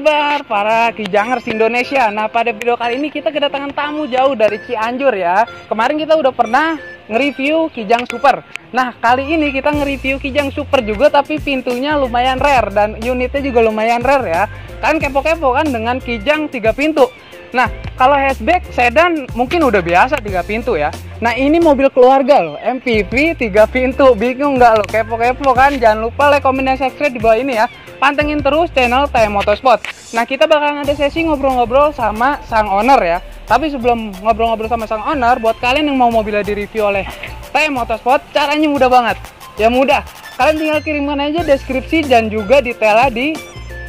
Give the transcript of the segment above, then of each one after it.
kabar para Kijangers Indonesia? Nah, pada video kali ini kita kedatangan tamu jauh dari Cianjur ya. Kemarin kita udah pernah nge-review Kijang Super. Nah, kali ini kita nge-review Kijang Super juga, tapi pintunya lumayan rare dan unitnya juga lumayan rare ya. Kan kepo-kepo kan dengan Kijang 3 pintu. Nah, kalau hatchback sedan mungkin udah biasa 3 pintu ya. Nah, ini mobil keluarga loh, MPV 3 pintu. Bingung nggak lo? Kepo-kepo kan? Jangan lupa like, komen, dan subscribe di bawah ini ya. Pantengin terus channel TM Motorsport. Nah, kita bakalan ada sesi ngobrol-ngobrol sama sang owner ya. Tapi sebelum ngobrol-ngobrol sama sang owner, buat kalian yang mau mobilnya direview oleh TM Motorsport, caranya mudah banget. Ya mudah, kalian tinggal kirimkan aja deskripsi dan juga detailnya di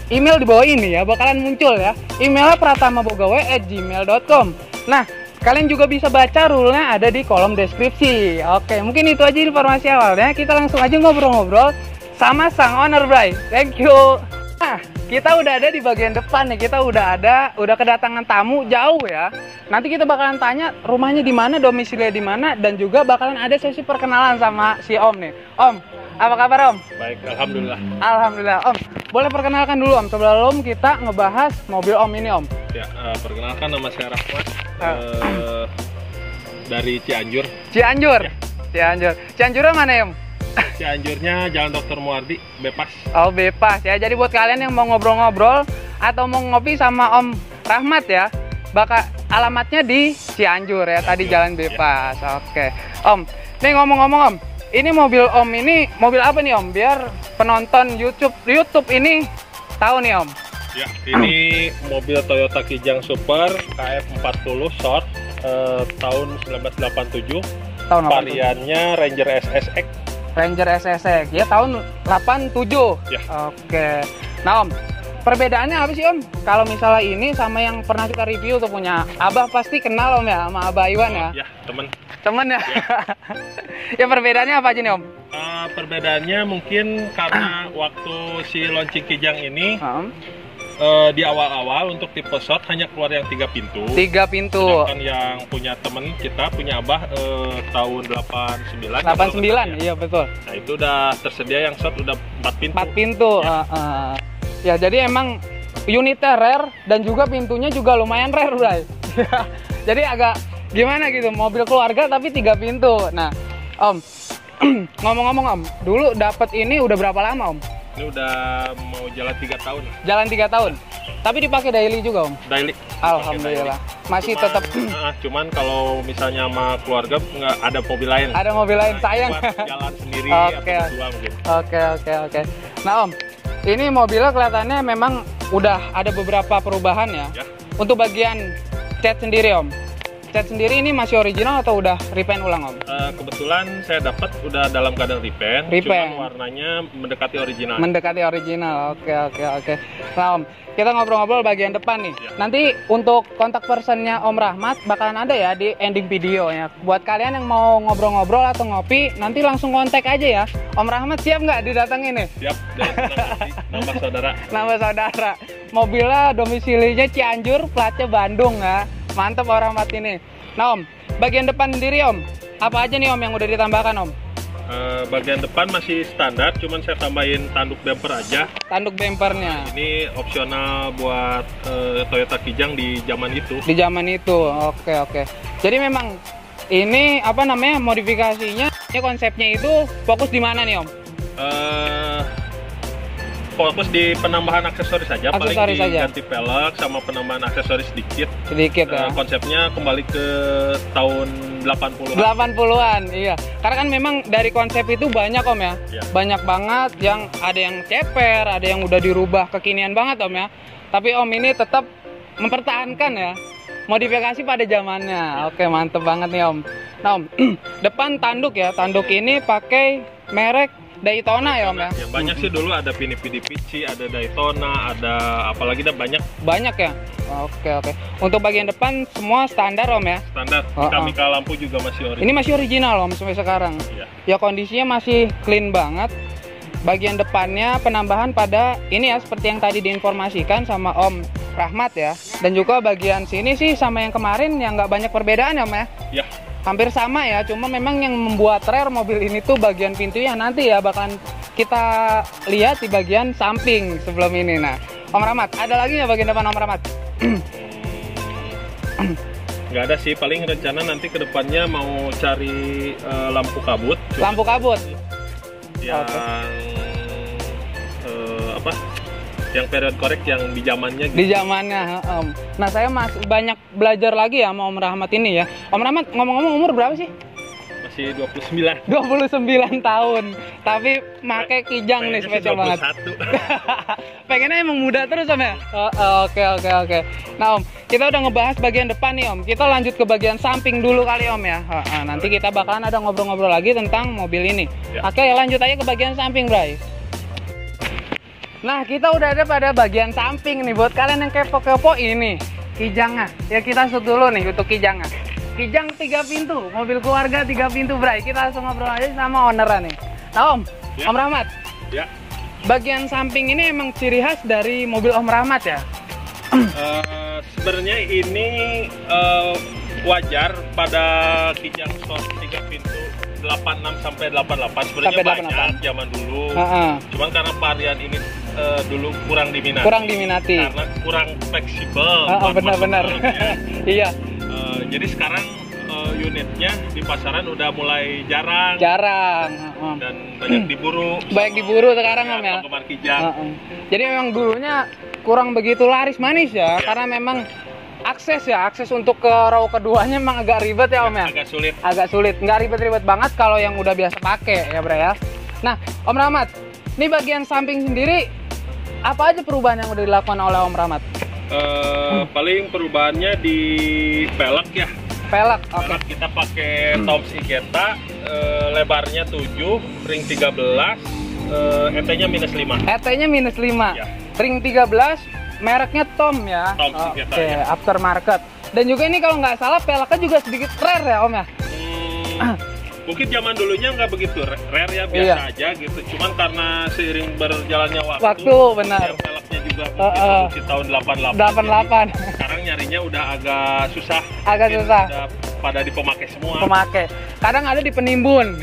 email di bawah ini ya, bakalan muncul ya. Emailnya pratamabogawe@gmail.com. Nah, kalian juga bisa baca rule-nya ada di kolom deskripsi. Oke, mungkin itu aja informasi awalnya. Kita langsung aja ngobrol-ngobrol sama sang owner, Bray. Thank you. Nah, kita udah ada di bagian depan nih. Kita udah kedatangan tamu jauh ya. Nanti kita bakalan tanya rumahnya di mana, domisilinya di mana, dan juga bakalan ada sesi perkenalan sama si Om nih. Om, apa kabar Om? Baik, alhamdulillah. Alhamdulillah. Om, boleh perkenalkan dulu Om sebelum kita ngebahas mobil Om ini Om. Ya, perkenalkan nama saya Rahmat dari Cianjur. Cianjur. Ya. Cianjur. Cianjurnya mana Om? Cianjurnya Jalan Dr. Muardi, Bebas. Oh, Bebas ya. Jadi buat kalian yang mau ngobrol-ngobrol atau mau ngopi sama Om Rahmat ya, alamatnya di Cianjur ya. Tadi Jalan Bebas. Ya. Oke. Om, nih ngomong-ngomong Om, ini mobil Om ini mobil apa nih Om? Biar penonton YouTube ini tahu nih Om. Ya, ini mobil Toyota Kijang Super KF40 Short tahun 1987. Tahun variannya Ranger SSX. Ranger SSX ya, tahun 87. Ya. Oke. Nah Om, perbedaannya apa sih Om? Kalau misalnya ini sama yang pernah kita review tuh punya Abah, pasti kenal Om ya sama Abah Iwan ya? Ya, temen ya? Ya. Ya, perbedaannya apa aja nih Om? Perbedaannya mungkin karena waktu si launching Kijang ini di awal-awal untuk tipe short hanya keluar yang 3 pintu. 3 pintu. Sedangkan yang punya temen kita, punya Abah tahun 89. 89, iya betul. Nah, itu udah tersedia yang short udah 4 pintu. 4 pintu. Ya. Ya, jadi emang unitnya rare dan juga pintunya juga lumayan rare, Bray. Jadi agak gimana gitu, mobil keluarga tapi 3 pintu. Nah, Om, ngomong-ngomong Om, dulu dapat ini udah berapa lama Om? Ini udah mau jalan 3 tahun. Jalan 3 tahun. Tapi dipakai daily juga Om? Daily. Alhamdulillah. Masih tetap. Cuman kalau misalnya sama keluarga nggak ada mobil lain. Ada mobil lain, sayang. Jalan sendiri atau berdua mungkin. Oke. Nah Om, ini mobilnya kelihatannya memang udah ada beberapa perubahan ya. Untuk bagian cat sendiri Om. Cat sendiri ini masih original atau udah repaint ulang Om? Kebetulan saya dapat udah dalam keadaan repaint. Cuman warnanya mendekati original. Mendekati original. Oke. Nah Om, kita ngobrol-ngobrol bagian depan nih. Ya. Nanti untuk kontak personnya Om Rahmat bakalan ada ya di ending videonya. Buat kalian yang mau ngobrol-ngobrol atau ngopi, nanti langsung kontak aja ya. Om Rahmat siap nggak didatengin nih? Siap. Nama saudara. Nama saudara. Mobilnya domisilinya Cianjur, platnya Bandung ya. Mantap Om Rahmat ini. Nah Om, bagian depan sendiri Om, apa aja nih Om yang udah ditambahkan Om? Bagian depan masih standar, cuman saya tambahin tanduk bumper aja. Tanduk bumpernya. Ini opsional buat Toyota Kijang di zaman itu. Di zaman itu, oke. Jadi memang ini apa namanya modifikasinya? Ini konsepnya itu fokus di mana nih Om? Fokus di penambahan aksesoris saja, paling diganti saja. pelek sama penambahan aksesoris sedikit ya. Konsepnya kembali ke tahun 80-an. 80-an, iya. Karena kan memang dari konsep itu banyak Om ya. Banyak banget yang ada yang ceper, ada yang udah dirubah kekinian banget Om ya. Tapi Om ini tetap mempertahankan ya modifikasi pada zamannya. Oke, mantep banget nih Om. Nah Om, depan tanduk ya. Tanduk ini pakai merek Daytona ya Om ya? Ya banyak sih, dulu ada Pini Pici, ada Daytona, ada apalagi dah banyak. Banyak ya? Oke. Untuk bagian depan semua standar Om ya? Standar, mika lampu juga masih original. Ini masih original Om sampai sekarang? Ya kondisinya masih clean banget. Bagian depannya penambahan pada ini ya, seperti yang tadi diinformasikan sama Om Rahmat ya. Dan juga bagian sini sih sama yang kemarin yang nggak banyak perbedaan ya Om ya? Ya. Hampir sama ya, cuma memang yang membuat rare mobil ini tuh bagian pintunya nanti ya bakalan kita lihat di bagian samping sebelum ini. Nah, Om Rahmat, ada lagi nggak bagian depan Om Rahmat? Nggak ada sih, paling rencana nanti ke depannya mau cari lampu kabut. Lampu kabut? Yang apa? Yang period korek yang di zamannya gitu. Di zamannya, Nah, saya masih banyak belajar lagi ya sama Om Rahmat ini ya. Om Rahmat, ngomong-ngomong umur berapa sih? Masih 29. 29 tahun. Tapi make kijang nih spesial banget. Pengennya emang muda terus Om ya? Oke. Nah Om, kita udah ngebahas bagian depan nih Om. Kita lanjut ke bagian samping dulu kali Om ya. Nanti kita bakalan ada ngobrol-ngobrol lagi tentang mobil ini. Ya. Oke, lanjut aja ke bagian samping, Bray. Nah, kita udah ada pada bagian samping nih. Buat kalian yang kepo-kepo ini kijangnya. Ya kita shoot dulu nih untuk kijangnya. Kijang 3 pintu, mobil keluarga 3 pintu, Bray. Kita langsung ngobrol aja sama ownernya nih. Nah Om, Ya. Om Rahmat. Ya. Bagian samping ini emang ciri khas dari mobil Om Rahmat ya? Sebenarnya ini wajar pada kijang short 3 pintu 86 sampai 88 sebenarnya Sampai 88. banyak zaman dulu. Cuman karena varian ini dulu kurang diminati. Karena kurang fleksibel. Benar-benar. Iya. Jadi sekarang unitnya di pasaran udah mulai jarang. Dan banyak diburu. Banyak diburu sekarang Om ya. Penggemar kijang. Jadi memang dulunya kurang begitu laris manis ya, karena memang akses untuk ke row keduanya memang agak ribet ya Om ya. Agak sulit. Nggak ribet-ribet banget kalau yang udah biasa pakai ya Bray ya. Nah Om Rahmat, ini bagian samping sendiri apa aja perubahan yang udah dilakukan oleh Om Rahmat? Paling perubahannya di pelek ya. Pelek, oke. Pelek kita pakai Toms Igeta, lebarnya 7, ring 13, ET-nya -5. ET-nya -5. Ya. Ring 13, mereknya Tom ya. Toms Igeta. Oke, Ya. aftermarket. Dan juga ini kalau nggak salah peleknya juga sedikit rare ya Om ya. Mungkin zaman dulunya nggak begitu rare ya, biasa aja gitu. Cuman karena seiring berjalannya waktu benar. yang peleknya juga mungkin di tahun 88. Jadi, sekarang nyarinya udah agak susah. Udah pada dipemakai semua. Kadang ada di penimbun.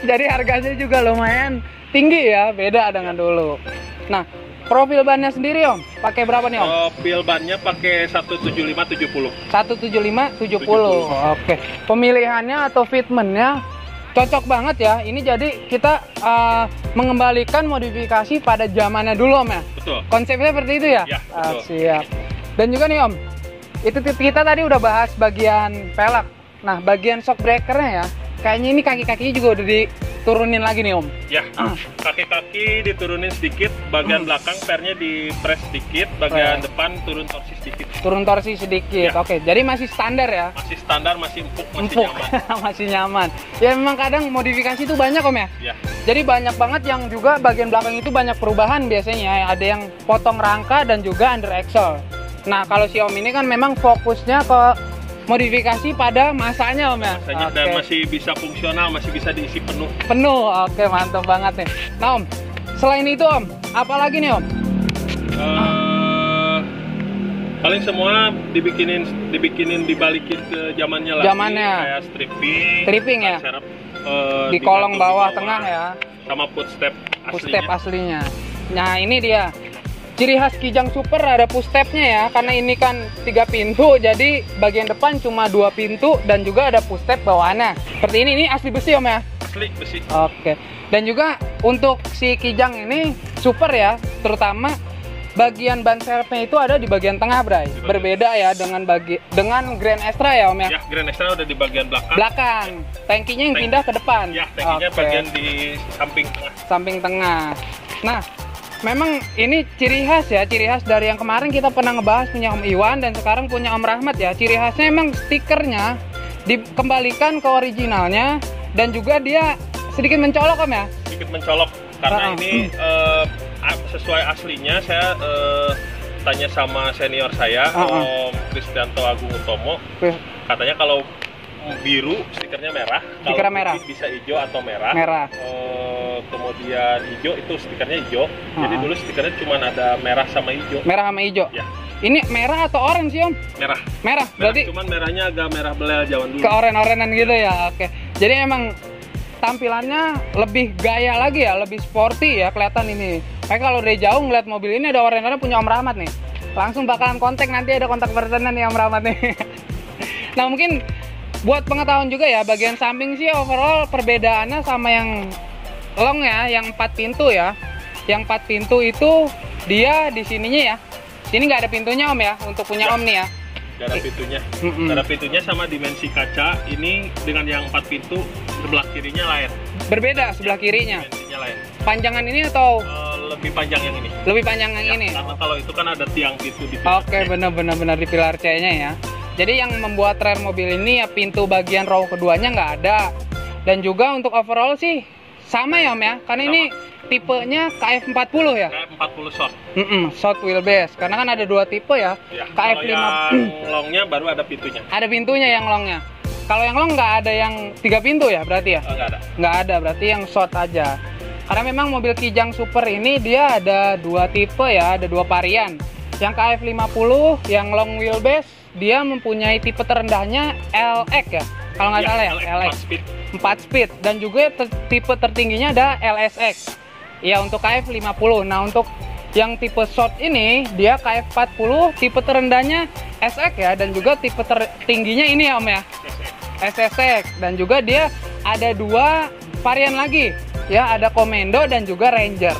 Jadi harganya juga lumayan tinggi ya, beda dengan dulu. Nah, profil bannya sendiri Om, pakai berapa nih Om? Profil bannya pakai 175/70. 175/70. Oke. Pemilihannya atau fitmentnya cocok banget ya. Ini jadi kita mengembalikan modifikasi pada zamannya dulu Om ya. Betul. Konsepnya seperti itu ya? Ya, betul. Siap. Dan juga nih Om, itu kita tadi udah bahas bagian pelek. Nah, bagian shock breakernya ya, kayaknya ini kaki-kakinya juga udah diturunin lagi nih Om. Ya, kaki-kaki diturunin sedikit, bagian belakang pernya dipres sedikit, bagian depan turun torsi sedikit. Turun torsi sedikit, Ya. Oke. Jadi masih standar ya? Masih standar, masih empuk, masih nyaman. Masih nyaman. Ya memang kadang modifikasi itu banyak Om ya? Ya. Jadi banyak banget yang juga bagian belakang itu banyak perubahan biasanya. Ada yang potong rangka dan juga under axle. Nah kalau si Om ini kan memang fokusnya ke modifikasi pada masanya Om ya? Masanya dan masih bisa fungsional, masih bisa diisi penuh. Oke, mantap banget nih. Nah Om, selain itu Om, apa lagi nih Om? Paling semua dibalikin ke zamannya lagi. Kayak stripping ya? serep, di kolong bawah tengah ya? Sama footstep aslinya. Nah ini dia. Ciri khas Kijang Super ada push-stepnya ya, karena ini kan 3 pintu, jadi bagian depan cuma 2 pintu dan juga ada push-step bawaannya. Seperti ini asli besi Om ya? Asli besi. Oke. Dan juga untuk si Kijang ini Super ya, terutama bagian ban serepnya itu ada di bagian tengah Bray. Berbeda ya dengan Grand Extra ya Om ya? Ya, Grand Extra udah di bagian belakang. Tankinya yang pindah ke depan. Ya, tankinya bagian di samping tengah. Samping tengah. Nah, memang ini ciri khas dari yang kemarin kita pernah ngebahas punya Om Iwan dan sekarang punya Om Rahmat ya. Ciri khasnya emang stikernya dikembalikan ke originalnya dan juga dia sedikit mencolok Om ya? Sedikit mencolok karena ini sesuai aslinya. Saya tanya sama senior saya Om Kristianto Agung Utomo, katanya kalau biru stikernya merah, kalau merah bisa hijau atau merah. Kemudian hijau itu stikernya hijau. Jadi dulu stikernya cuma ada merah sama hijau. Ya. Ini merah atau orange sih Om? Merah. Berarti cuman merahnya agak merah belel zaman dulu. Ke oren-orenan gitu ya. Oke. Jadi emang tampilannya lebih gaya lagi ya, lebih sporty ya kelihatan ini. Kayak kalau dari jauh ngeliat mobil ini ada orang-orang punya Om Rahmat nih, langsung bakalan kontak, nanti ada kontak personnya nih Om Rahmat nih. Nah mungkin buat pengetahuan juga ya, bagian samping sih overall perbedaannya sama yang long ya, yang 4 pintu ya. Yang 4 pintu itu dia di sininya ya, sini nggak ada pintunya Om ya, untuk punya Om nih ya. Gak ada pintunya. Gak ada pintunya, sama dimensi kaca ini dengan yang 4 pintu sebelah kirinya lain. Berbeda sebelah kirinya. Dimensinya lain. Panjangan ini atau lebih panjang yang ini. lebih panjang yang Ya, ini? karena kalau itu kan ada tiang pintu di pilar Oke, C. benar-benar di pilar C-nya ya. Jadi yang membuat rare mobil ini ya pintu bagian row keduanya nggak ada. Dan juga untuk overall sih sama ya Om ya, karena ini tipenya KF40 ya. KF40 short. Short wheelbase. Karena kan ada 2 tipe ya. Ya, KF5 kalau yang longnya baru ada pintunya. ada pintunya yang longnya. Kalau yang long nggak ada yang 3 pintu ya berarti ya? Nggak ada. Nggak ada, berarti yang short aja. Karena memang mobil Kijang Super ini dia ada 2 tipe ya, ada 2 varian. Yang KF50 yang long wheelbase dia mempunyai tipe terendahnya LX ya, kalau nggak salah ya, LX 4 speed, dan juga tipe tertingginya ada LSX ya untuk KF50. Nah untuk yang tipe short ini dia KF40 tipe terendahnya SX ya, dan juga tipe tertingginya ini ya Om ya, SSX. Dan juga dia ada 2 varian lagi ya, ada Komando dan juga Ranger.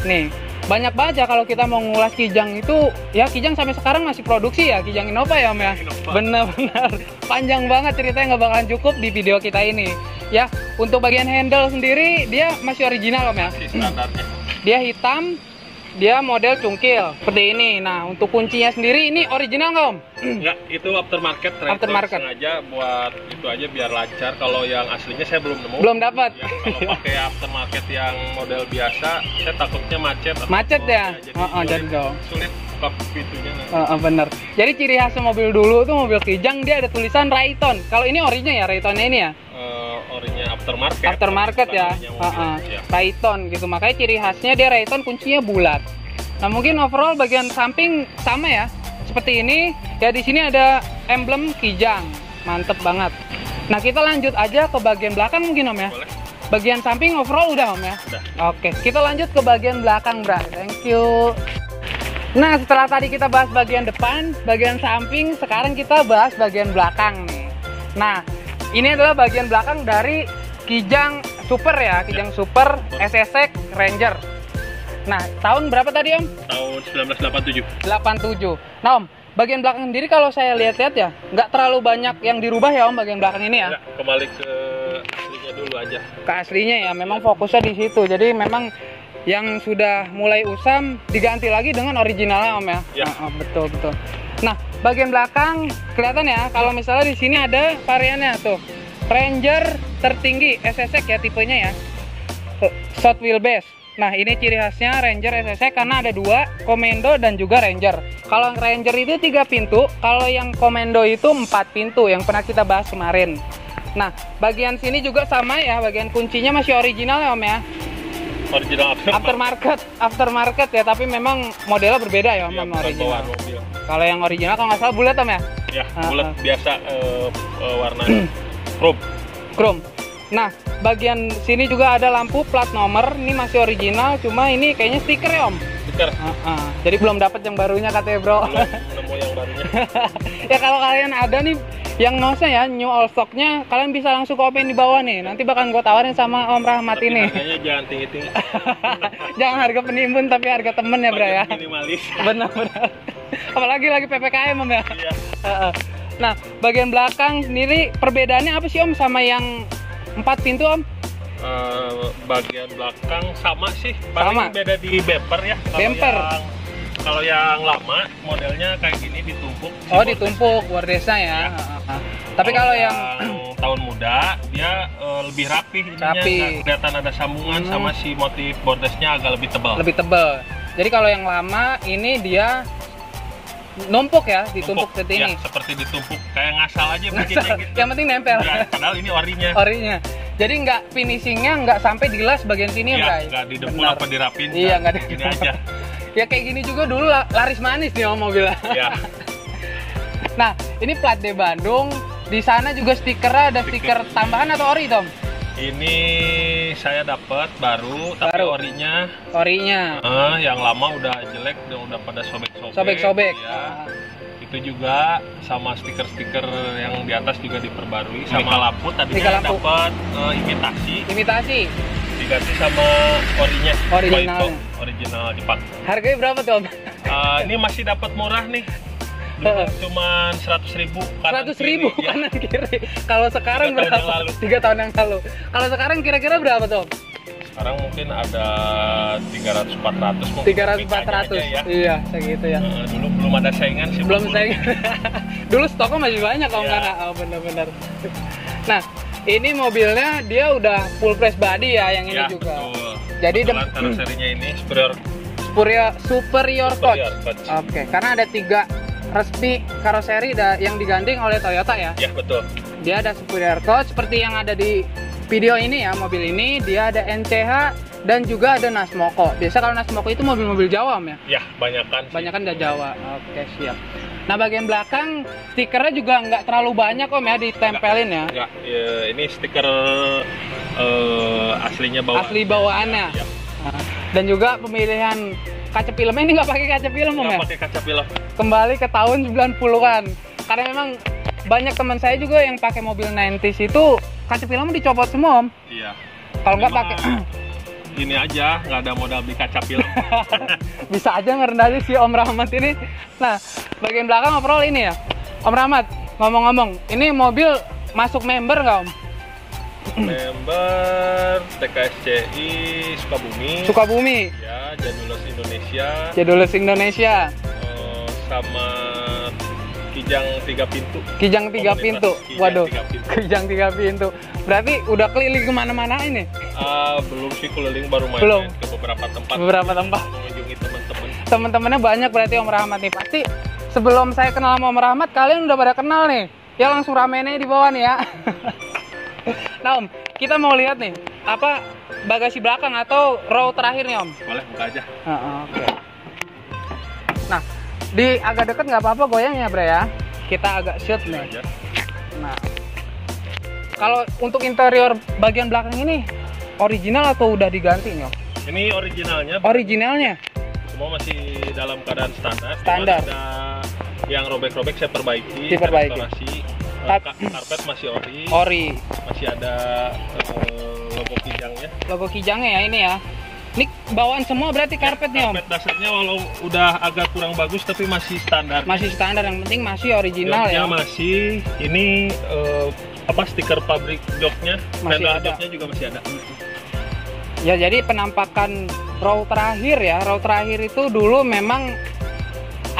Nih banyak banget ya kalau kita mau ngulas Kijang itu ya. Kijang sampai sekarang masih produksi ya, Kijang Innova ya Om ya. Bener-bener panjang banget ceritanya, nggak bakalan cukup di video kita ini ya. Untuk bagian handle sendiri dia masih original Om ya. Standarnya. Dia hitam, dia model cungkil seperti ini. Nah untuk kuncinya sendiri ini original nggak Om? Enggak, itu aftermarket. Aftermarket. Sengaja buat itu aja biar lancar. Kalau yang aslinya saya belum nemu. Belum dapat. Ya, kalau pakai aftermarket yang model biasa, saya takutnya macet. Macet ya? Jadi dong. sulit buka pintunya. Bener. Jadi ciri khas mobil dulu tuh mobil Kijang dia ada tulisan Rayton. Kalau ini orinya ya, Raytonnya ini ya? Orinya aftermarket. Aftermarket ya. Ya. Rayton gitu. Makanya ciri khasnya dia Rayton, kuncinya bulat. Nah mungkin overall bagian samping sama ya, seperti ini ya. Di sini ada emblem Kijang, mantep banget. Nah kita lanjut aja ke bagian belakang mungkin Om ya. Boleh. Bagian samping overall udah Om ya. Udah. Oke, kita lanjut ke bagian belakang Bra. Thank you. Nah setelah tadi kita bahas bagian depan, bagian samping, sekarang kita bahas bagian belakang nih. Nah ini adalah bagian belakang dari Kijang Super ya, Kijang Super SSX Ranger. Nah, tahun berapa tadi Om? Tahun 1987. 87. Nah Om, bagian belakang sendiri kalau saya lihat-lihat ya, nggak terlalu banyak yang dirubah ya Om bagian belakang ini ya? Ya, kembali ke aslinya dulu aja. Ke aslinya ya, memang fokusnya di situ. Jadi memang yang sudah mulai usam diganti lagi dengan originalnya Om ya? Ya. Betul. Nah, bagian belakang kelihatan ya, kalau misalnya di sini ada variannya tuh. Ranger tertinggi SSX ya tipenya ya. Short wheelbase. Nah ini ciri khasnya Ranger SSX karena ada 2, Komando dan juga Ranger. Kalau yang Ranger itu 3 pintu, kalau yang Komando itu 4 pintu yang pernah kita bahas kemarin. Nah bagian sini juga sama ya, bagian kuncinya masih original ya Om ya. Original Aftermarket ya, tapi memang modelnya berbeda ya Om ya, sama original. mobil. Kalau yang original kalau nggak salah bulat Om ya? Ya, bulat biasa warna chrome. Nah, bagian sini juga ada lampu plat nomor. Ini masih original, cuma ini kayaknya stiker ya Om. Stiker. Jadi belum dapat yang barunya katanya Bro. Belum nemu yang barunya. Ya kalau kalian ada nih yang maunya ya new all stocknya, kalian bisa langsung komen di bawah nih. Nanti bakal gue tawarin sama Om Rahmat Tapi ini. harganya jangan tinggi-tinggi. Jangan harga penimbun tapi harga temen ya Bro ya. Minimalis. Benar. Apalagi lagi PPKM Om ya. Iya. Nah, bagian belakang sendiri perbedaannya apa sih Om sama yang 4 pintu Om? Bagian belakang sama sih, paling beda di bumper ya. Kalau yang lama modelnya kayak gini ditumpuk. Ditumpuk bordesnya ya. Tapi kalau yang tahun muda dia lebih rapi ininya, nggak kelihatan ada sambungan sama si motif bordesnya agak lebih tebal. Jadi kalau yang lama ini dia numpuk ya, ditumpuk seperti ini. Ya, seperti ditumpuk kayak ngasal aja bikinnya gitu. Yang penting nempel. Ya, padahal ini orinya. Jadi nggak finishingnya nggak sampai di las bagian sini ya, Bray? Nggak didempul apa dirapin. Iya, nggak gini aja. Ya kayak gini juga dulu laris manis nih Om mobilnya. Ya. Nah, ini plat D Bandung. Di sana juga stikernya ada stiker tambahan atau ori Tom? Ini saya dapat baru, tapi orinya. Yang lama udah jelek, udah pada sobek-sobek. Sobek-sobek. Ya. Itu juga sama stiker-stiker yang di atas juga diperbarui. Sama lampu tadinya dapat imitasi. Diganti sama original dipakai. Harganya berapa tuh Om? Ini masih dapat murah nih. Cuman 100.000 kanan kiri. Kalau sekarang berapa? 3 tahun yang lalu. Kalau sekarang kira-kira berapa tuh? Sekarang mungkin ada 300-400 mungkin. 300-400 ya? Iya, segitu ya. Dulu belum ada saingan sih. Belum saingan. Dulu stoknya masih banyak kalau nggak. Oh, bener-bener. Nah, ini mobilnya dia udah full press body ya, yang ini juga. Betul. Jadi karoserinya ini superior coach. Oke, karena ada 3 resmi karoseri yang digandeng oleh Toyota ya. Ya, betul. Dia ada superior coach seperti yang ada di video ini ya, mobil ini dia ada NCH dan juga ada Nasmoko. Biasa kalau Nasmoko itu mobil-mobil Jawa Om ya? Ya, banyakan udah Jawa. Oke, siap. Nah, bagian belakang stikernya juga nggak terlalu banyak Om ya ditempelin ya? Enggak, ini stiker aslinya bawaan. Asli bawaannya. Ya. Dan juga pemilihan kaca filmnya ini nggak pakai kaca film Om ya? Nggak pakai kaca film. Kembali ke tahun 90-an. Karena memang banyak teman saya juga yang pakai mobil 90s itu kaca filmnya dicopot semua Om. Iya. Kalau nggak pakai ini aja, nggak ada modal beli kaca film. Bisa aja ngerendahin si Om Rahmat ini. Nah, bagian belakang overall ini ya. Om Rahmat, ngomong-ngomong, ini mobil masuk member nggak Om? Member TKSCI Sukabumi. Ya, Jadulus Indonesia. Sama Kijang 3 pintu. Waduh, Kijang 3 pintu. Berarti udah keliling kemana-mana ini? Belum sih, keliling baru main ke beberapa tempat. Mengunjungi Teman-temannya banyak berarti Om Rahmat nih. Pasti sebelum saya kenal sama Om Rahmat, kalian udah pada kenal nih. Ya langsung ramennya di bawah nih ya. Nah Om, kita mau lihat nih apa bagasi belakang atau row terakhir nih Om. Boleh buka aja. Oke. Nah, di agak deket nggak apa-apa goyang ya Bre ya. Kita agak shoot nih. Aja. Nah, kalau untuk interior bagian belakang ini original atau udah diganti nih Om? Ini originalnya. Semua masih dalam keadaan standar. Ada yang robek-robek saya perbaiki. Restorasi. Karpet masih ori. Masih ada logo kijangnya ya ini ya. Ini bawaan semua berarti karpet nih Om? Karpet dasarnya walau udah agak kurang bagus tapi masih standar. Yang penting masih original ya. Masih. Ini stiker pabrik joknya. Masih ada. Joknya juga masih ada. Ya, jadi penampakan row terakhir ya. Row terakhir itu dulu memang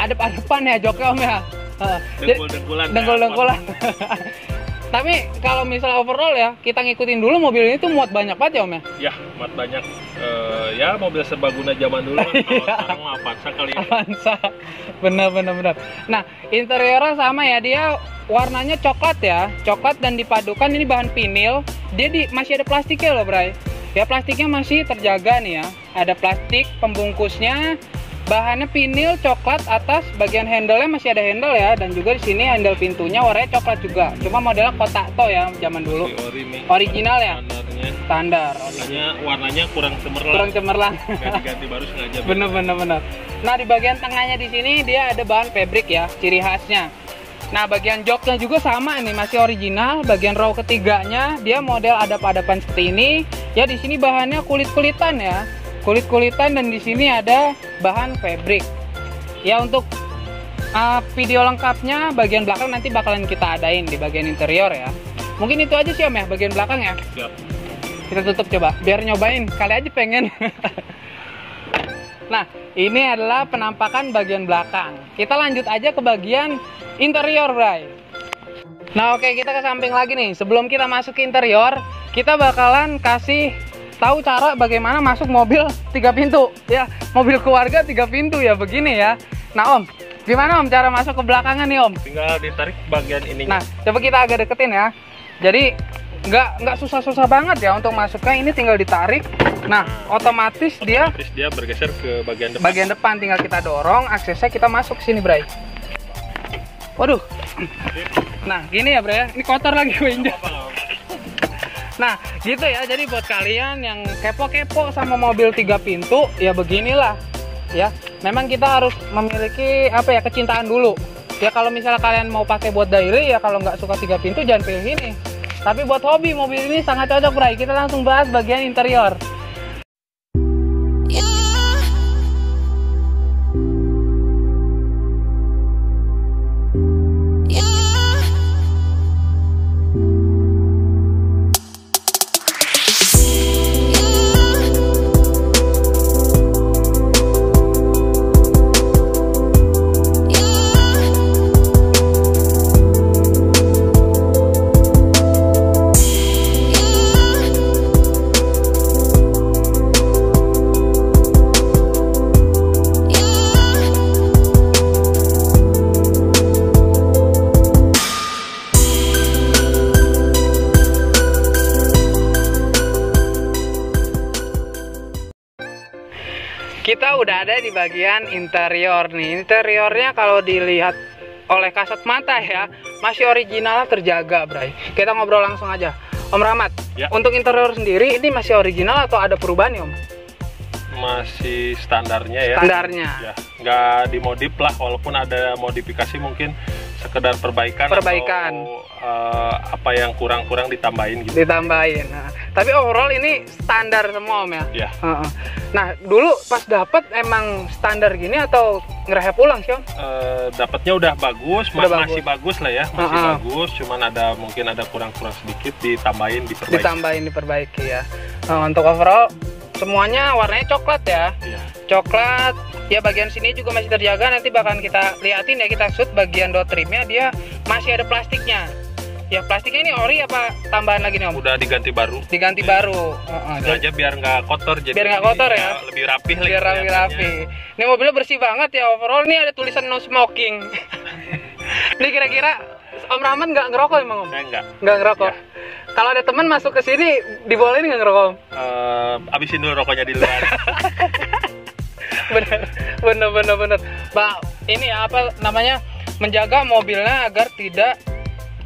adep-adepan ya joknya Om ya. Dengkul-dengkulan. Tapi kalau misal overall ya, kita ngikutin dulu mobil ini tuh muat banyak banget ya Om ya? Ya, muat banyak. Ya mobil serbaguna zaman dulu. Kalau sekarang mah Avanza kali ya. Avanza, benar. Nah, interiornya sama ya, dia warnanya coklat ya. Coklat dan dipadukan ini bahan vinil. Dia masih ada plastiknya loh Bray. Ya plastiknya masih terjaga nih ya. Ada plastik pembungkusnya. Bahannya vinil coklat atas, bagian handle-nya masih ada handle ya, dan juga di sini handle pintunya warnanya coklat juga. Cuma modelnya kotak to ya zaman dulu. Original ya? Standar. Warnanya kurang cemerlang. Ganti-ganti baru sengaja. Bener. Nah, di bagian tengahnya di sini dia ada bahan fabric ya, ciri khasnya. Nah, bagian joknya juga sama nih, masih original. Bagian row ketiganya dia model adap-adapan seperti ini. Ya di sini bahannya kulit-kulitan ya. Kulit-kulitan dan di sini ada bahan fabric. Ya untuk video lengkapnya bagian belakang nanti bakalan kita adain di bagian interior ya. Mungkin itu aja sih Om ya bagian belakang ya. Siap. Kita tutup coba biar nyobain, kali aja pengen. Nah, ini adalah penampakan bagian belakang. Kita lanjut aja ke bagian interior, Bray. Nah, oke, kita ke samping lagi nih. Sebelum kita masuk ke interior, kita bakalan kasih tahu cara bagaimana masuk mobil 3 pintu ya, mobil keluarga 3 pintu ya begini ya. Nah Om, gimana Om cara masuk ke belakangan nih Om? Tinggal ditarik bagian ini. Nah, coba kita agak deketin ya. Jadi nggak susah-susah banget ya untuk masuknya, ini tinggal ditarik. Nah, otomatis dia bergeser ke bagian depan. Bagian depan tinggal kita dorong, aksesnya kita masuk sini, Bray. Waduh. Nah, gini ya, Bray ya. Ini kotor lagi gue injak. Nah, gitu ya. Jadi buat kalian yang kepo-kepo sama mobil 3 pintu, ya beginilah. Ya, memang kita harus memiliki kecintaan dulu. Ya kalau misalnya kalian mau pakai buat daily, ya kalau nggak suka 3 pintu jangan pilih ini. Tapi buat hobi, mobil ini sangat cocok, Bray. Kita langsung bahas bagian interior. Kita udah ada di bagian interior nih. Interiornya kalau dilihat oleh kasat mata ya, masih original terjaga, Bray. Kita ngobrol langsung aja. Om Rahmat, ya. Untuk interior sendiri ini masih original atau ada perubahan ya, Om? Masih standarnya ya. Standarnya. Ya, nggak dimodif lah, walaupun ada modifikasi mungkin sekedar perbaikan. Atau apa yang kurang-kurang ditambahin gitu. Ditambahin. Nah, tapi overall ini standar semua, Om ya? Iya. Nah, dulu pas dapet emang standar gini atau ngerehab ulang sih, Om? Dapatnya udah bagus, masih bagus lah ya, masih bagus, cuman mungkin ada kurang-kurang sedikit, diperbaiki ya. Untuk overall semuanya warnanya coklat ya. Iya. Coklat, ya bagian sini juga masih terjaga, nanti bakalan kita liatin ya, kita shoot bagian door trimnya, dia masih ada plastiknya. Ya plastiknya ini ori apa tambahan lagi nih, Om? Udah diganti baru. Diganti baru. Aja biar nggak kotor, jadi biar nggak kotor ya. Lebih rapih lagi. Biar lebih rapi. Ini mobilnya bersih banget ya overall. Ini ada tulisan no smoking. Ini kira-kira Om Rahmat nggak ngerokok emang, Om? Saya nggak ngerokok. Ya. Kalau ada teman masuk ke sini dibolehin nggak ngerokok, Om? Abisin dulu rokoknya di luar. bener. Bang, ini apa namanya? Menjaga mobilnya agar tidak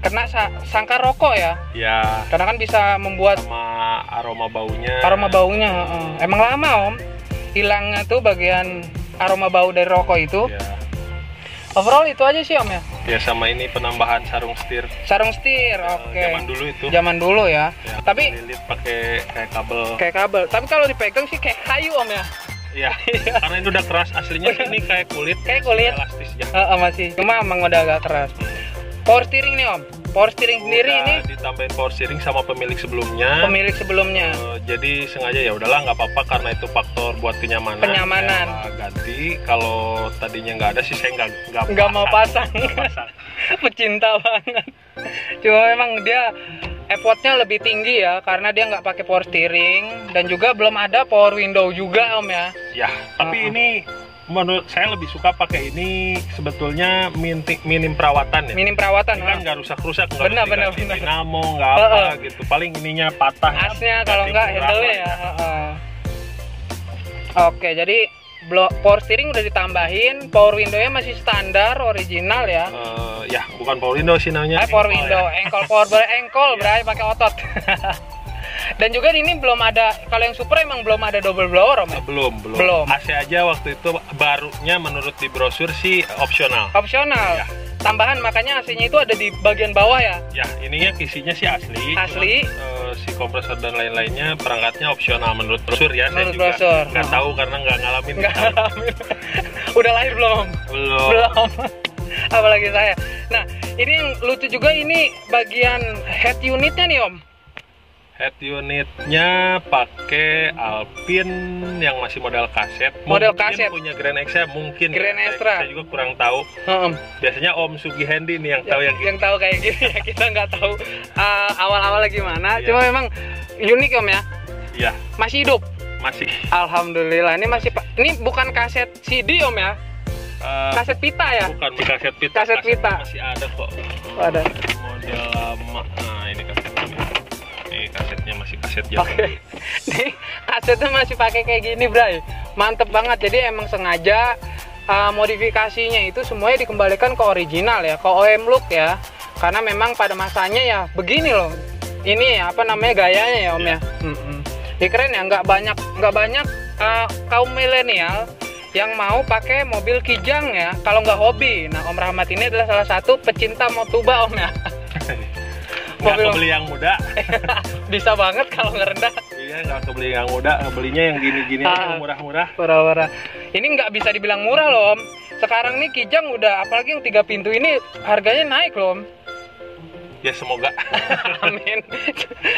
kena sangkar rokok ya. Ya. Karena kan bisa membuat sama aroma baunya. Emang lama, Om. Hilangnya tuh bagian aroma bau dari rokok itu. Ya. Overall itu aja sih, Om ya. Ya, sama ini penambahan sarung setir. Sarung setir, oke. Zaman dulu itu. Zaman dulu ya. Tapi lilit pakai kayak kabel. Kayak kabel. Tapi kalau dipegang sih kayak kayu, Om ya. Iya. Karena ini udah keras, aslinya ini kayak kulit. Kayak kulit. Elastis ya. Masih. Cuma emang udah agak keras. Power steering nih, Om. Power steering sendiri ini ditambahin power steering sama pemilik sebelumnya. Jadi sengaja ya udahlah, nggak apa-apa karena itu faktor buat kenyamanan. Ganti. Kalau tadinya nggak ada sih saya nggak mau pasang. Pecinta banget. Cuma memang dia effortnya lebih tinggi ya, karena dia nggak pakai power steering dan juga belum ada power window juga, Om ya. Ya, tapi ini menurut saya lebih suka pakai ini, sebetulnya minim perawatan ya. Minim perawatan kan nggak rusak-rusak, nggak dinamo, nggak apa gitu. Paling ininya patah. Asnya kalau nggak handle-nya ya. Oke, jadi power steering udah ditambahin, power window-nya masih standar original ya. Ya, bukan power window sih namanya. Power window, power ankle, Bray, pakai otot. Dan juga ini belum ada, kalau yang super emang belum ada double blower, Om? Belum. AC aja waktu itu barunya menurut di brosur sih opsional. Ya. Tambahan, makanya AC-nya itu ada di bagian bawah ya? Ya, ininya kisinya sih asli. Cuman, si kompresor dan lain-lainnya perangkatnya opsional menurut brosur ya. Saya juga nggak tahu karena nggak ngalamin. Udah lahir belum? Belum. Apalagi saya. Nah, ini yang lucu juga, ini bagian head unitnya nih, Om. Head unitnya pakai Alpine yang masih model kaset. Kaset. Punya Grand Extra mungkin. Grand Extra. Saya juga kurang tahu. Biasanya Om Sugi Hendy nih yang tahu yang gitu. Yang tahu kayak gini ya, kita nggak tahu awal-awalnya gimana. Iya. Cuma memang unik, Om ya. Iya. Masih hidup. Masih. Alhamdulillah. Ini bukan kaset CD, Om ya. Kaset pita ya? Bukan kaset pita. Kaset pita. Masih ada kok. Ada. Model lama. Nah, ini kasetnya. Kasetnya masih kaset jauh. Oke. Nih kasetnya masih pakai kayak gini, Bray. Mantep banget. Jadi emang sengaja modifikasinya itu semuanya dikembalikan ke original ya, ke OEM look ya. Karena memang pada masanya ya begini loh. ini apa namanya gayanya ya Om ya. Ya keren ya, nggak banyak kaum milenial yang mau pakai mobil Kijang ya kalau nggak hobi. Nah Om Rahmat ini adalah salah satu pecinta Motuba Om ya. Nggak kebeli yang muda. Bisa banget kalau ngerendah. Iya, nggak kebeli yang muda, belinya yang gini-gini yang murah-murah. Murah-murah. Ini nggak bisa dibilang murah loh Om. Sekarang nih Kijang udah, apalagi yang 3 pintu ini harganya naik loh Om. Ya semoga. Amin.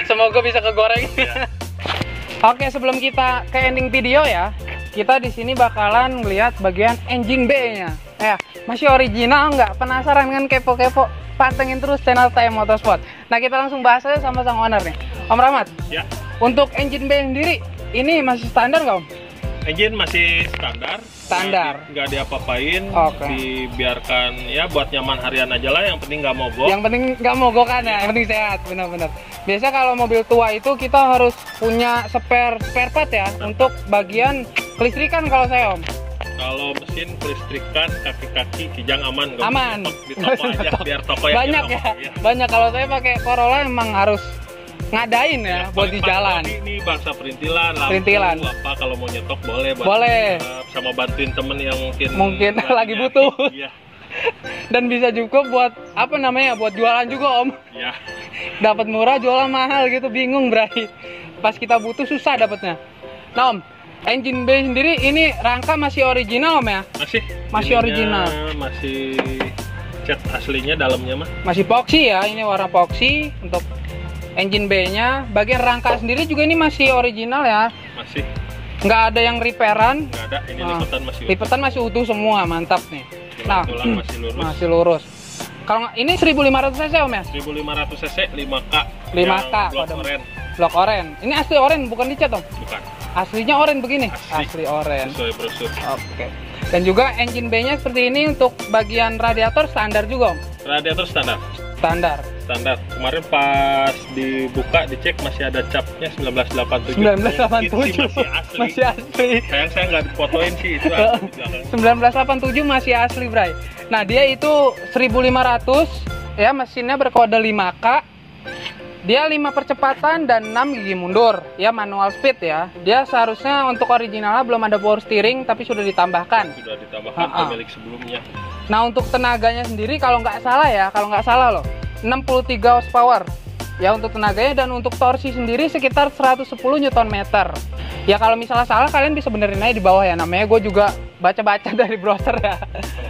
Semoga bisa kegoreng. Ya. Oke, sebelum kita ke ending video ya, kita di sini bakalan ngeliat bagian engine bay-nya. Ya, masih original nggak? Penasaran kan kepo-kepo? Pantengin terus channel TM Motorsport. Nah, kita langsung bahas aja sama sang owner nih. Om Rahmat. Ya. Untuk engine bay sendiri, ini masih standar nggak Om? Engine masih standar. Nggak diapa-apain. Dibiarkan ya buat nyaman harian aja lah. Yang penting nggak mogok. Yang penting nggak mogok kan ya. Yang penting sehat, benar-benar. Biasa kalau mobil tua itu kita harus punya spare part ya untuk bagian kelistrikan kalau saya Om. Kalau mesin kelistrikan, kaki-kaki Kijang aman. Aman. Di toko aja biar toko yang banyak ya. Banyak kalau saya pakai Corolla emang harus ngadain ya buat di jalan. Ini bangsa perintilan, apa kalau mau nyetok boleh. Sama bantuin temen yang mungkin lagi butuh. Iya. Dan bisa juga buat apa namanya, buat jualan juga Om. Iya. Dapat murah jualan mahal gitu, bingung berarti. Pas kita butuh susah dapatnya. Nah Om, engine bay sendiri ini rangka masih original Om ya? Masih original. Masih cat aslinya dalamnya mah. Masih epoxy ya, ini warna epoxy untuk engine bay-nya. Bagian rangka sendiri juga ini masih original ya? Masih. Nggak ada yang repairan? Nggak ada, ini lipetan masih utuh. Lipetan masih utuh semua, mantap nih. Tulang masih lurus. Kalau ini 1500 cc Om ya? 1500 cc 5K. 5K blok oren. Ini asli oren bukan dicat Om? Bukan. Aslinya oren begini? Asli oren. Sesuai brosur. Oke. Dan juga engine bay-nya seperti ini. Untuk bagian radiator standar juga Om? Radiator standar. Kemarin pas dibuka dicek masih ada capnya 1987. 1987 masih asli. Sayang saya nggak difotoin sih itu. 1987 masih asli Bray. Nah dia itu 1500 ya, mesinnya berkode 5K. Dia 5 percepatan dan 6 gigi mundur ya, manual speed ya. Dia seharusnya untuk originalnya belum ada power steering, tapi sudah ditambahkan. Pemilik sebelumnya. Nah untuk tenaganya sendiri kalau nggak salah loh 63 horsepower ya untuk tenaganya, dan untuk torsi sendiri sekitar 110 Nm. Ya kalau misalnya salah kalian bisa benerin aja di bawah ya, namanya gue juga baca-baca dari browser ya.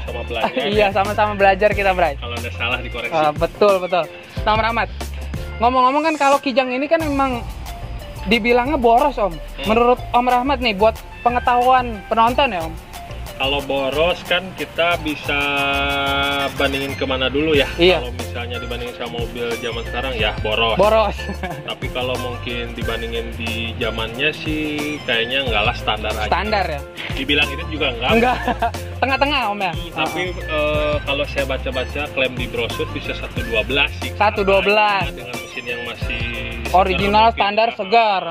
Sama-sama belajar. Iya, sama-sama belajar kita Bray. Kalau ada salah dikoreksi. Betul. Nah Om Rahmat, ngomong-ngomong kan kalau Kijang ini kan emang dibilangnya boros Om. Menurut Om Rahmat nih, buat pengetahuan penonton ya Om, kalau boros kan kita bisa bandingin kemana dulu ya. Iya. Kalau misalnya dibandingin sama mobil zaman sekarang ya boros. Tapi kalau mungkin dibandingin di zamannya sih kayaknya enggak lah, standar aja. Standar ya? Dibilang itu juga enggak. Tengah-tengah Om ya? Tapi kalau saya baca-baca klaim di brosur bisa 112 sih. 112. Dengan mesin yang masih original standar segar.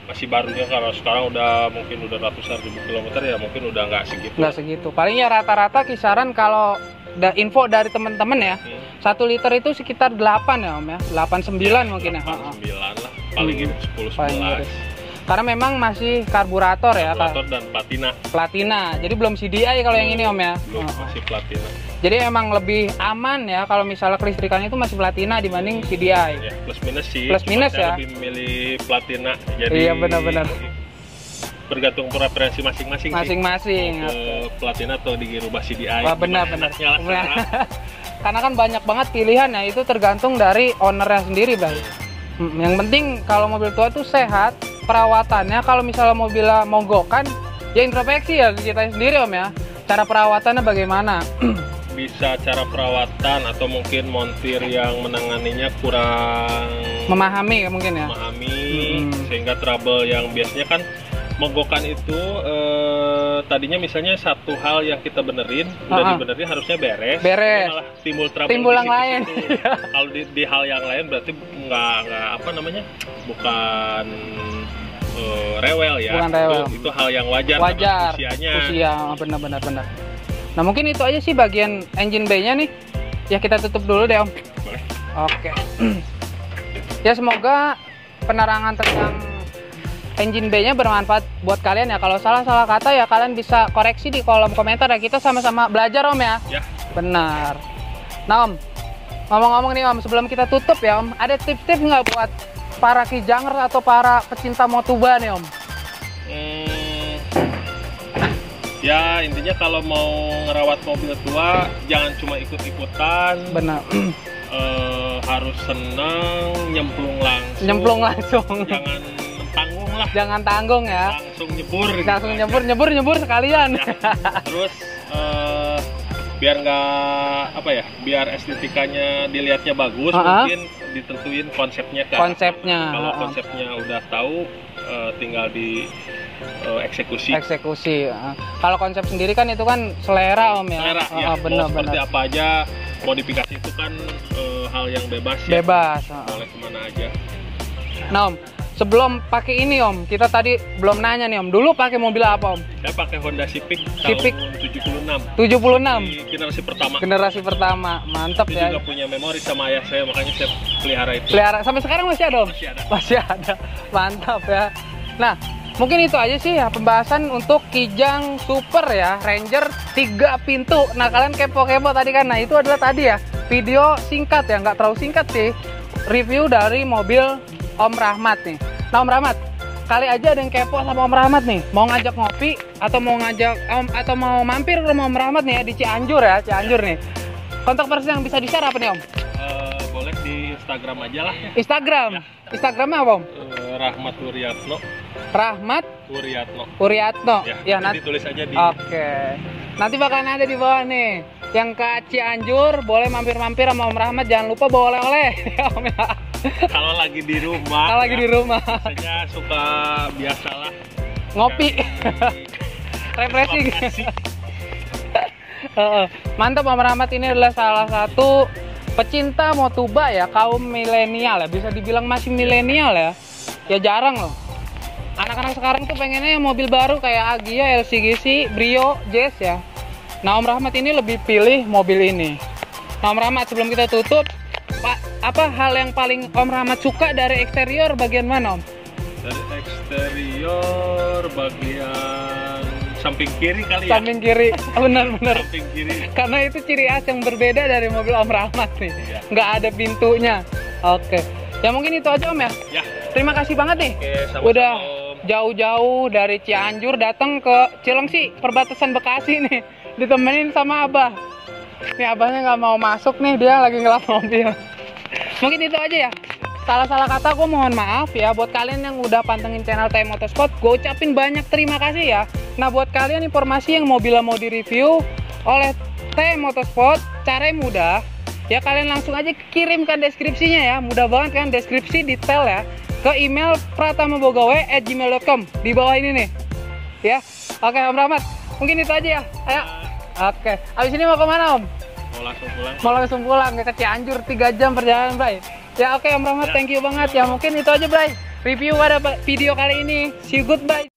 Masih barunya, kalau sekarang udah mungkin udah ratusan ribu kilometer ya, mungkin udah nggak segitu. Palingnya rata-rata kisaran kalau info dari teman-teman ya, 1 liter itu sekitar 8 ya Om ya, 89 mungkin ya. 89 lah, paling 10-11. Karena memang masih karburator ya, dan platina. Jadi belum CDI kalau yang ini Om ya. Belum, masih platina. Jadi emang lebih aman ya kalau misalnya kelistrikan itu masih platina dibanding CDI. Ya, plus minus sih. Plus minus ya. Lebih milih platina. Jadi iya benar-benar. Bergantung preferensi masing-masing. Platina atau dirubah CDI. Wah, benar. Karena kan banyak banget pilihan ya, itu tergantung dari ownernya sendiri Bang. Yang penting kalau mobil tua tuh sehat, perawatannya kalau misalnya mobilnya mogok kan ya introspeksi ya kita sendiri Om ya. Cara perawatannya bagaimana? Bisa cara perawatan atau mungkin montir yang menanganinya kurang memahami mungkin ya. Sehingga trouble yang biasanya kan mogokan itu tadinya misalnya satu hal yang kita benerin udah dibenerin harusnya beres. Malah timbul trouble yang lain. Kalau di hal yang lain berarti nggak apa namanya, bukan rewel ya. Bukan rewel. Itu hal yang wajar. Usia benar. Nah mungkin itu aja sih bagian engine bay-nya nih. Ya kita tutup dulu deh Om. Boleh. Oke. Ya semoga penerangan tentang engine bay-nya bermanfaat buat kalian ya. Kalau salah-salah kata ya kalian bisa koreksi di kolom komentar ya. Kita sama-sama belajar Om ya. Ya. Benar. Nah Om, ngomong-ngomong nih Om, sebelum kita tutup ya Om, ada tips-tips nggak buat para kijangers atau para pecinta Motuba nih Om? Ya intinya kalau mau ngerawat mobil tua jangan cuma ikut-ikutan. Benar. Harus senang, nyemplung langsung. Jangan tanggung lah. Jangan tanggung ya. Langsung nyebur. Langsung nyebur sekalian. Ya. Terus biar nggak biar estetikanya dilihatnya bagus, mungkin ditentuin konsepnya kan. Kalau konsepnya udah tahu, tinggal di eksekusi. Kalau konsep sendiri kan itu kan selera Om ya. Selera ya. Benar. Seperti apa aja, modifikasi itu kan hal yang bebas ya. Boleh kemana aja. Nah Om, sebelum pakai ini Om, kita tadi belum nanya nih Om, dulu pakai mobil apa Om? Saya pakai Honda Civic tahun 76. Di generasi pertama. Mantap ya. Juga punya memori sama ayah saya, makanya saya pelihara itu. Sampai sekarang masih ada Om? Masih ada. Mantap ya. Nah, mungkin itu aja sih ya pembahasan untuk Kijang Super ya, Ranger 3 pintu. Nah, kalian kepo-kepo tadi kan. Nah, itu adalah tadi ya video singkat ya, nggak terlalu singkat sih, review dari mobil Om Rahmat nih. Nah Om Rahmat, kali aja ada yang kepo sama Om Rahmat nih, mau ngajak ngopi atau mau mampir ke rumah Om Rahmat nih ya di Cianjur nih. Kontak person yang bisa di-share apa nih Om? Boleh di Instagram aja lah ya. Instagramnya apa Om? Rahmat Wuryatno. Rahmat Wuryatno. Ya nanti ditulis aja di. Oke. Nanti bakalan ada di bawah nih. Yang ke Cianjur boleh mampir-mampir sama Om Rahmat, jangan lupa bawa oleh-oleh ya Om ya. Kalau lagi di rumah. Biasanya suka biasalah ngopi. Refreshing. Mantap Om Rahmat, ini adalah salah satu pecinta Motuba ya, kaum milenial ya, bisa dibilang masih milenial ya. Ya jarang loh. Anak-anak sekarang tuh pengennya mobil baru kayak Agya, LCGC, Brio, Jazz ya. Nah Om Rahmat ini lebih pilih mobil ini. Nah Om Rahmat, sebelum kita tutup, apa hal yang paling Om Rahmat suka dari eksterior bagian mana Om? Dari eksterior bagian samping kiri kali ya. Samping kiri, benar. Samping kiri. Karena itu ciri khas yang berbeda dari mobil Om Rahmat nih. Ya. Nggak ada pintunya. Oke. Ya mungkin itu aja Om ya. Ya. Terima kasih banget nih. Oke, sama-sama, udah Om. Jauh-jauh dari Cianjur datang ke Cilengsi, perbatasan Bekasi nih, ditemenin sama Abah. Nih Abahnya nggak mau masuk nih, dia lagi ngelap mobil. Mungkin itu aja ya. Salah-salah kata gue mohon maaf ya. Buat kalian yang udah pantengin channel TM Motorsport, gue ucapin banyak terima kasih ya. Nah buat kalian informasi yang mobilnya mau direview oleh TM Motorsport, caranya mudah. Ya kalian langsung aja kirimkan deskripsinya ya. Mudah banget kan, deskripsi detail ya, ke email pratamabogawe@gmail.com di bawah ini nih. Ya. Oke Om Rahmat, mungkin itu aja ya. Ayo. Oke. Abis ini mau kemana Om? Mau langsung pulang ke Cianjur, 3 jam perjalanan Bray. Ya oke Om Rahmat, thank you banget ya. Mungkin itu aja Bray, review pada video kali ini. See you, goodbye.